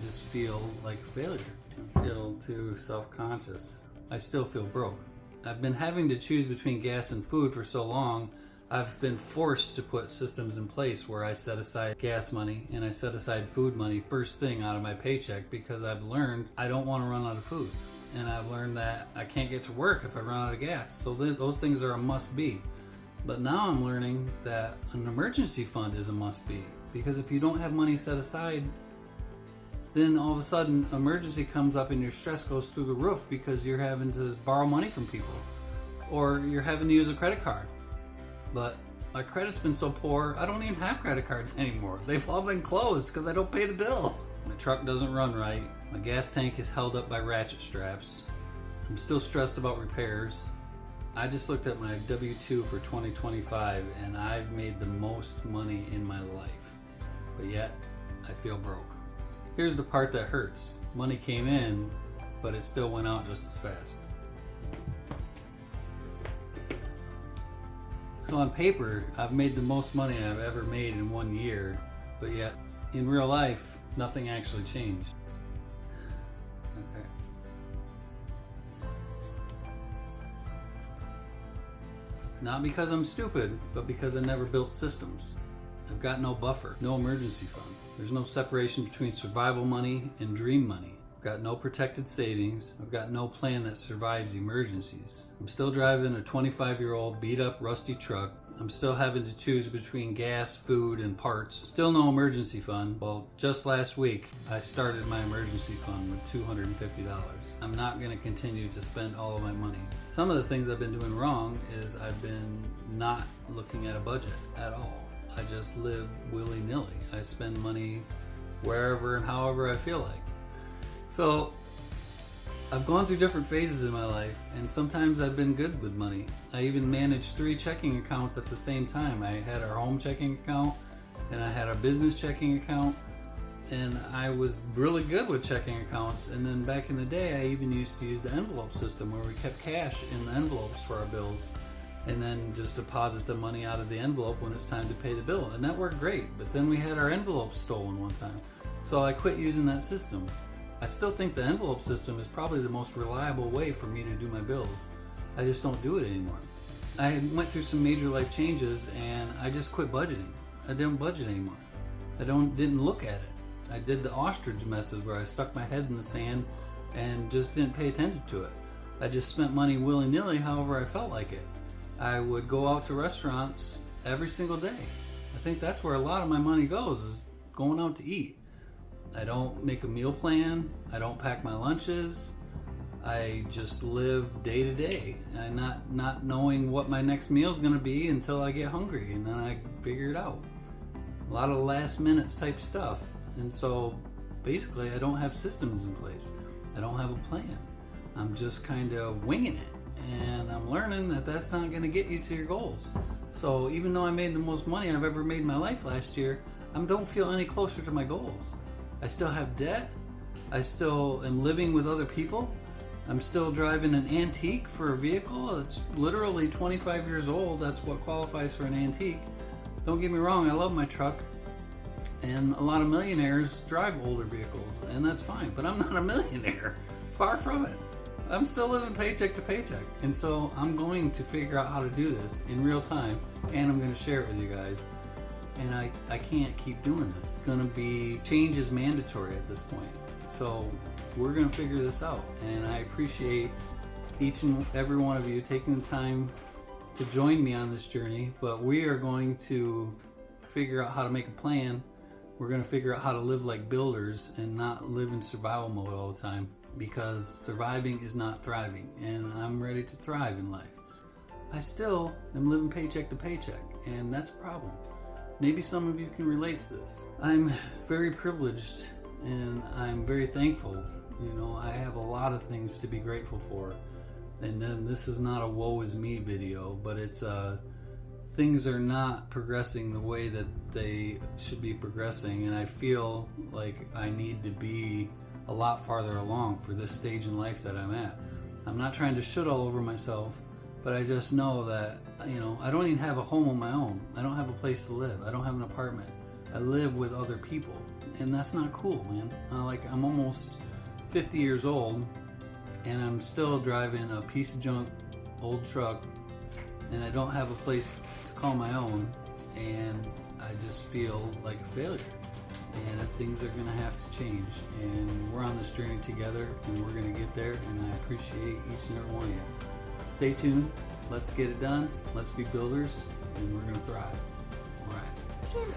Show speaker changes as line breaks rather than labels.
just feel like a failure. I feel too self-conscious. I still feel broke. I've been having to choose between gas and food for so long, I've been forced to put systems in place where I set aside gas money and I set aside food money first thing out of my paycheck, because I've learned I don't want to run out of food. And I've learned that I can't get to work if I run out of gas. So those things are a must-be. But now I'm learning that an emergency fund is a must-be, because if you don't have money set aside, then all of a sudden emergency comes up and your stress goes through the roof because you're having to borrow money from people or you're having to use a credit card. But my credit's been so poor, I don't even have credit cards anymore. They've all been closed because I don't pay the bills. My truck doesn't run right. My gas tank is held up by ratchet straps. I'm still stressed about repairs. I just looked at my W-2 for 2025 and I've made the most money in my life. But yet, I feel broke. Here's the part that hurts. Money came in, but it still went out just as fast. So on paper, I've made the most money I've ever made in 1 year, but yet in real life, nothing actually changed. Okay. Not because I'm stupid, but because I never built systems. I've got no buffer, no emergency fund. There's no separation between survival money and dream money. I've got no protected savings. I've got no plan that survives emergencies. I'm still driving a 25-year-old beat up rusty truck. I'm still having to choose between gas, food, and parts. Still no emergency fund. Well, just last week, I started my emergency fund with $250. I'm not gonna continue to spend all of my money. Some of the things I've been doing wrong is I've been not looking at a budget at all. I just live willy-nilly. I spend money wherever and however I feel like. So I've gone through different phases in my life, and sometimes I've been good with money. I even managed 3 checking accounts at the same time. I had our home checking account and I had a business checking account, and I was really good with checking accounts. And then back in the day, I even used to use the envelope system where we kept cash in the envelopes for our bills and then just deposit the money out of the envelope when it's time to pay the bill. And that worked great, but then we had our envelopes stolen one time. So I quit using that system. I still think the envelope system is probably the most reliable way for me to do my bills. I just don't do it anymore. I went through some major life changes and I just quit budgeting. I didn't budget anymore. I didn't look at it. I did the ostrich method where I stuck my head in the sand and just didn't pay attention to it. I just spent money willy-nilly however I felt like it. I would go out to restaurants every single day. I think that's where a lot of my money goes, is going out to eat. I don't make a meal plan. I don't pack my lunches. I just live day to day, and not knowing what my next meal is going to be until I get hungry, and then I figure it out. A lot of last minute type stuff. And so basically I don't have systems in place. I don't have a plan. I'm just kind of winging it. And I'm learning that that's not going to get you to your goals. So even though I made the most money I've ever made in my life last year, I don't feel any closer to my goals. I still have debt. I still am living with other people. I'm still driving an antique for a vehicle that's literally 25 years old. That's what qualifies for an antique. Don't get me wrong, I love my truck. And a lot of millionaires drive older vehicles, and that's fine. But I'm not a millionaire. Far from it. I'm still living paycheck to paycheck. And so I'm going to figure out how to do this in real time, and I'm going to share it with you guys. And I can't keep doing this. It's going to be, change is mandatory at this point. So we're going to figure this out. And I appreciate each and every one of you taking the time to join me on this journey. But we are going to figure out how to make a plan. We're going to figure out how to live like builders and not live in survival mode all the time. Because surviving is not thriving, and I'm ready to thrive in life. I still am living paycheck to paycheck, and that's a problem. Maybe some of you can relate to this. I'm very privileged, and I'm very thankful. You know, I have a lot of things to be grateful for. And then this is not a woe is me video, but it's things are not progressing the way that they should be progressing, and I feel like I need to be a lot farther along for this stage in life that I'm at. I'm not trying to shit all over myself, but I just know that, you know, I don't even have a home of my own. I don't have a place to live. I don't have an apartment. I live with other people. And that's not cool, man. Like, I'm almost 50 years old, and I'm still driving a piece of junk old truck, and I don't have a place to call my own, and I just feel like a failure. And things are gonna have to change, and we're on this journey together, and we're gonna get there, and I appreciate each and every one of you. Stay tuned, let's get it done, let's be builders, and we're gonna thrive. All right.
See ya.